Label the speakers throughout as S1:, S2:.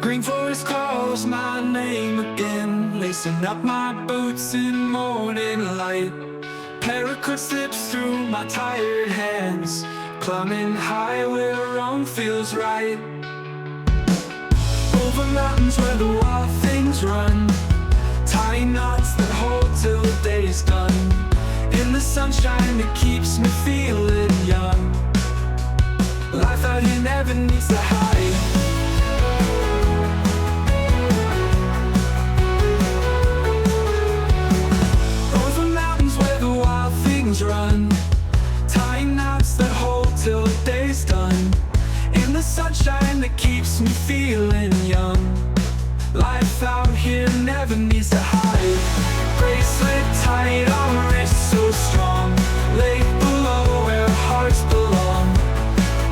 S1: Green forest calls my name again, lacing up my boots in morning light. Paracord slips through my tired hands, climbing high where wrong feels right. Over mountains where the wild things run, tying knots that hold till the day's done. In the sunshine that keeps me feeling young. Life out here never needs to hide. Over mountains where the wild things run, tying knots that hold till the day's done. In the sunshine that keeps me feeling young. Life out here never needs to hide. Bracelet tight on wrist so strong, lake below where hearts belong.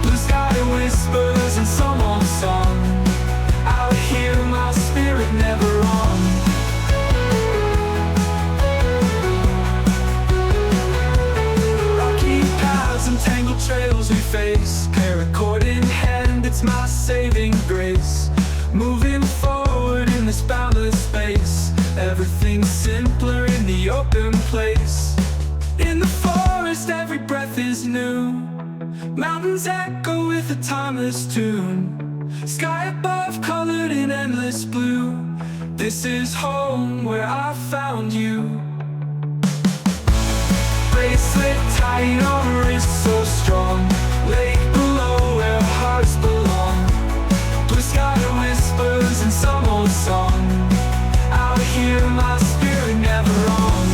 S1: Blue sky whispers in someone's song. Out here my spirit never wrong. Rocky paths and tangled trails we face, paracord in hand, it's my saving grace. Moving forward in this boundless space, everything's simpler in the open place. In the forest every breath is new, mountains echo with a timeless tune. Sky above colored in endless blue, this is home where I found you. Bracelet tight on wrist so strong, lake below where hearts belong. Blue sky whispers in some old song. Out here my spirit never wrong.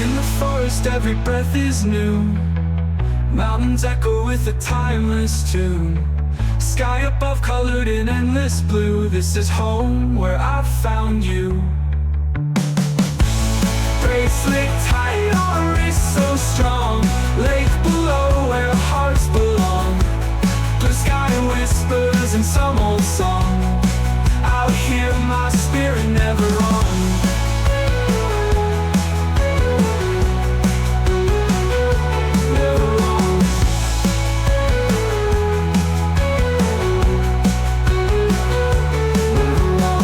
S1: In the forest every breath is new, mountains echo with a timeless tune. Sky above colored in endless blue, this is home where I found you. Bracelet tight on wrist so strong, lake below where hearts belong. Blue sky whispers in some old song. Out here my spirit never wrong. Never wrong. Never wrong.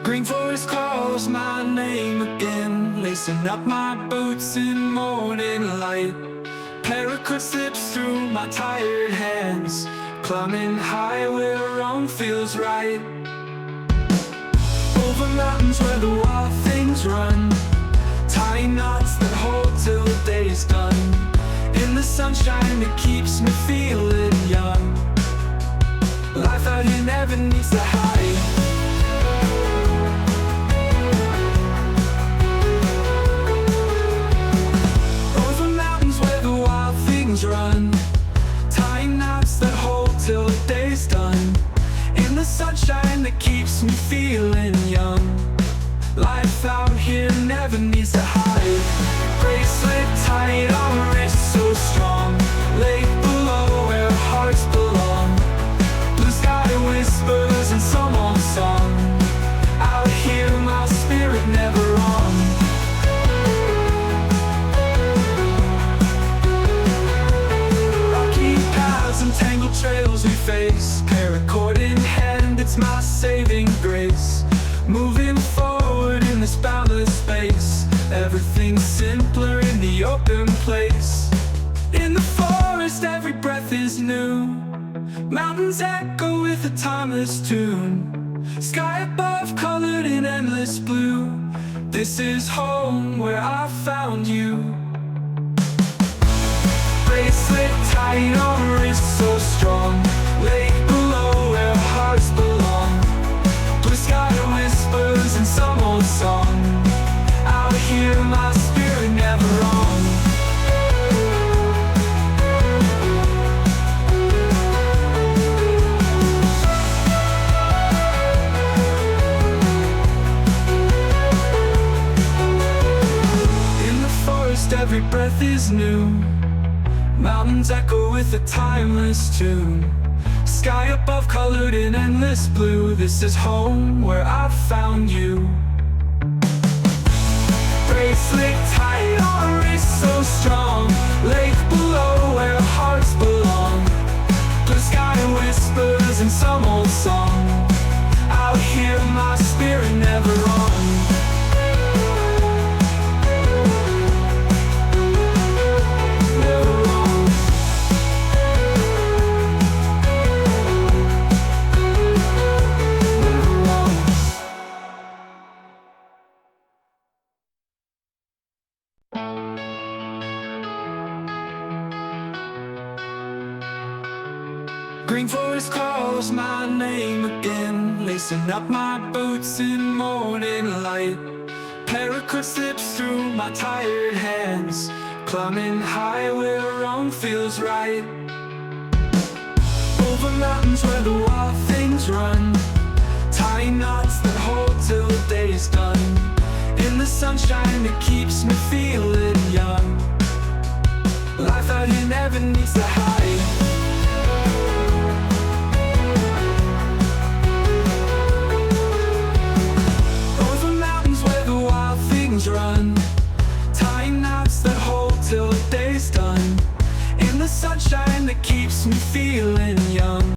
S1: Green forest calls my name again, lacing up my boots in morning light. Paracord slips through my tired hands, climbing high where wrong feels right. Over mountains where the wild things run, tying knots that hold till the day's done. In the sunshine that keeps me feeling young. Life out here never needs to hide. Run, tying knots that hold till the day's done. In the sunshine that keeps me feeling young. Life out here never needs to hide. Bracelet tight on wrist so strong, lake below where hearts belong. Blue sky whispers in some old song. Out here my spirit never wrong. And tangled trails we face, paracord in hand, it's my saving grace. Moving forward in this boundless space, everything's simpler in the open place. In the forest every breath is new, mountains echo with a timeless tune. Sky above colored in endless blue, this is home where I found you. Bracelet tight on wrist so strong, lake below where hearts belong. Blue sky whispers in some old song. Out here my spirit never wrong. breath is new. Mountains echo with a timeless tune. Sky above colored in endless blue. This is home where I found you. Bracelet tight on wrist so strong. Lake below where hearts belong. Blue sky whispers in some old song. Out here my spirit never wrong. Green forest calls my name again, lacing up my boots in morning light. Paracord slips through my tired hands, climbing high where wrong feels right. Over mountains where the wild things run, tying knots that hold till the day's done. In the sunshine that keeps me feeling